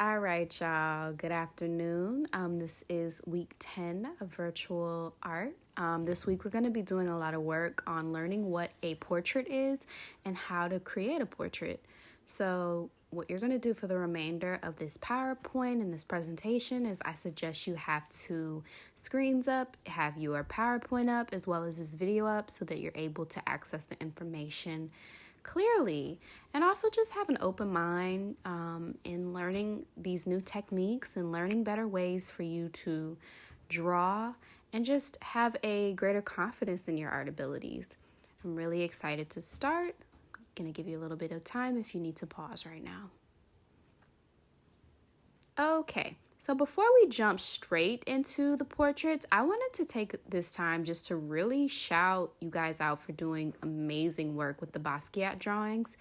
All right, y'all. Good afternoon. This is week 10 of virtual art. This week, we're going to be doing a lot of work on learning what a portrait is and how to create a portrait. So, what you're going to do for the remainder of this PowerPoint and this presentation is I suggest you have two screens up, have your PowerPoint up as well as this video up so that you're able to access the information clearly, and also just have an open mind in learning these new techniques and learning better ways for you to draw and just have a greater confidence in your art abilities. I'm really excited to start. I'm gonna give you a little bit of time if you need to pause right now. Okay, so before we jump straight into the portraits, I wanted to take this time just to really shout you guys out for doing amazing work with the Basquiat drawings.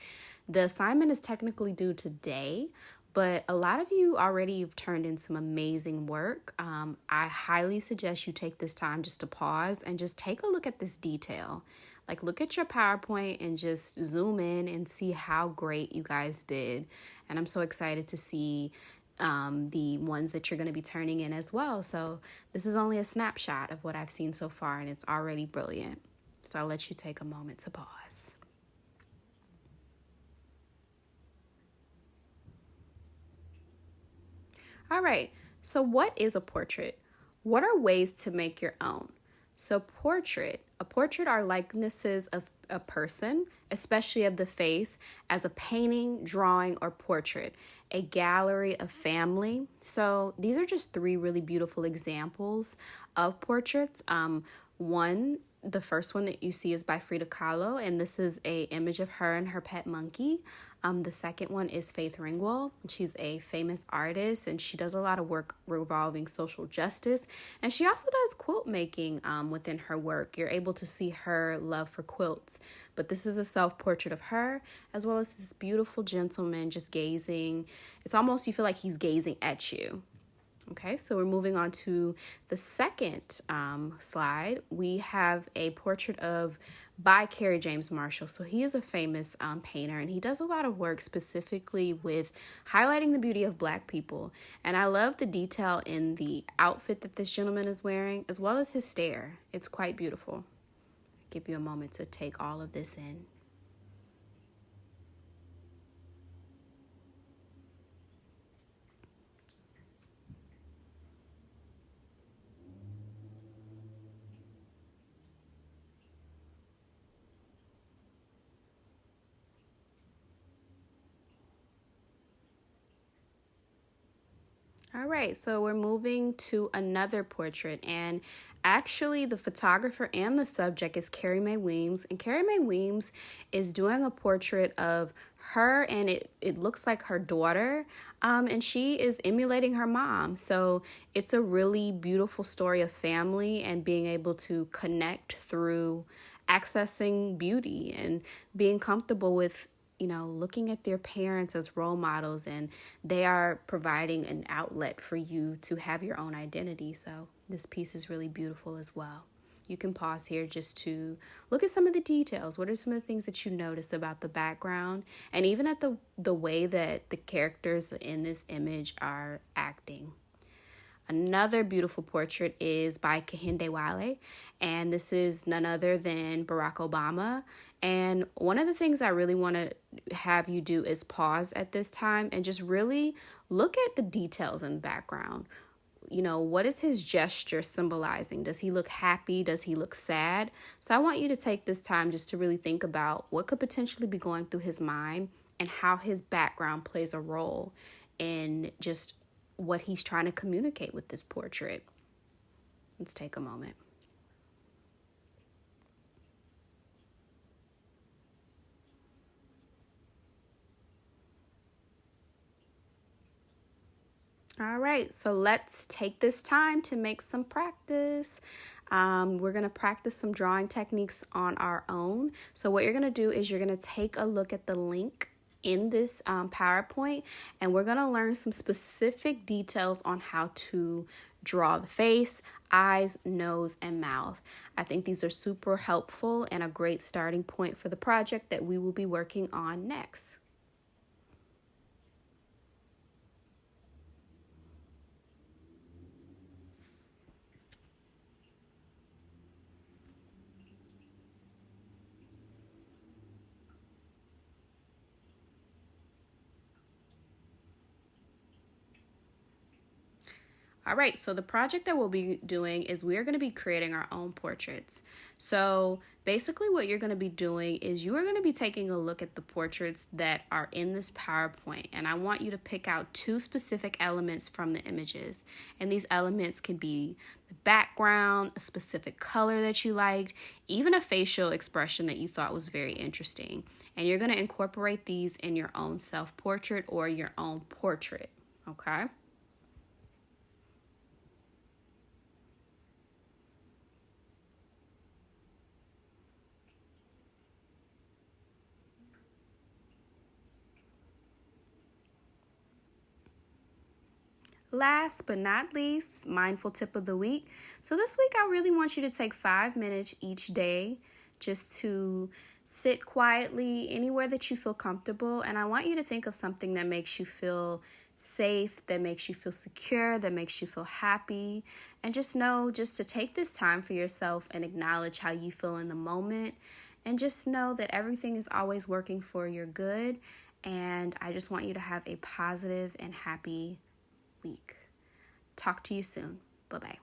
The assignment is technically due today, but a lot of you already have turned in some amazing work. I highly suggest you take this time just to pause and just take a look at this detail. Like, look at your PowerPoint and just zoom in and see how great you guys did. And I'm so excited to see the ones that you're going to be turning in as well. So this is only a snapshot of what I've seen so far, and it's already brilliant. So I'll let you take a moment to pause. All right, so what is a portrait? What are ways to make your own? So a portrait are likenesses of a person, especially of the face, as a painting, drawing, or portrait, a gallery of family. So these are just three really beautiful examples of portraits. The first one that you see is by Frida Kahlo, and this is a image of her and her pet monkey. The second one is Faith Ringwald. She's a famous artist, and she does a lot of work revolving social justice. And she also does quilt making within her work. You're able to see her love for quilts. But this is a self-portrait of her, as well as this beautiful gentleman just gazing. It's almost, you feel like he's gazing at you. Okay, so we're moving on to the second slide. We have a portrait by Kerry James Marshall. So he is a famous painter, and he does a lot of work specifically with highlighting the beauty of Black people. And I love the detail in the outfit that this gentleman is wearing, as well as his stare. It's quite beautiful. I'll give you a moment to take all of this in. All right, so we're moving to another portrait, and actually the photographer and the subject is Carrie Mae Weems, and Carrie Mae Weems is doing a portrait of her, and it looks like her daughter, and she is emulating her mom. So it's a really beautiful story of family and being able to connect through accessing beauty and being comfortable with looking at their parents as role models, and they are providing an outlet for you to have your own identity. So this piece is really beautiful as well. You can pause here just to look at some of the details. What are some of the things that you notice about the background, and even at the way that the characters in this image are acting? Another beautiful portrait is by Kehinde Wiley, and this is none other than Barack Obama. And one of the things I really want to have you do is pause at this time and just really look at the details in the background. What is his gesture symbolizing? Does he look happy? Does he look sad? So I want you to take this time just to really think about what could potentially be going through his mind and how his background plays a role in just what he's trying to communicate with this portrait. Let's take a moment. All right, so let's take this time to make some practice. We're going to practice some drawing techniques on our own. So what you're going to do is you're going to take a look at the link in this PowerPoint, and we're going to learn some specific details on how to draw the face, eyes, nose, and mouth. I think these are super helpful and a great starting point for the project that we will be working on next. All right, so the project that we'll be doing is we're going to be creating our own portraits. So basically what you're going to be doing is you are going to be taking a look at the portraits that are in this PowerPoint, and I want you to pick out two specific elements from the images. And these elements can be the background, a specific color that you liked, even a facial expression that you thought was very interesting. And you're going to incorporate these in your own self-portrait or your own portrait, okay? Last but not least, mindful tip of the week. So this week, I really want you to take 5 minutes each day just to sit quietly anywhere that you feel comfortable. And I want you to think of something that makes you feel safe, that makes you feel secure, that makes you feel happy. And just know just to take this time for yourself and acknowledge how you feel in the moment. And just know that everything is always working for your good. And I just want you to have a positive and happy week. Talk to you soon. Bye-bye.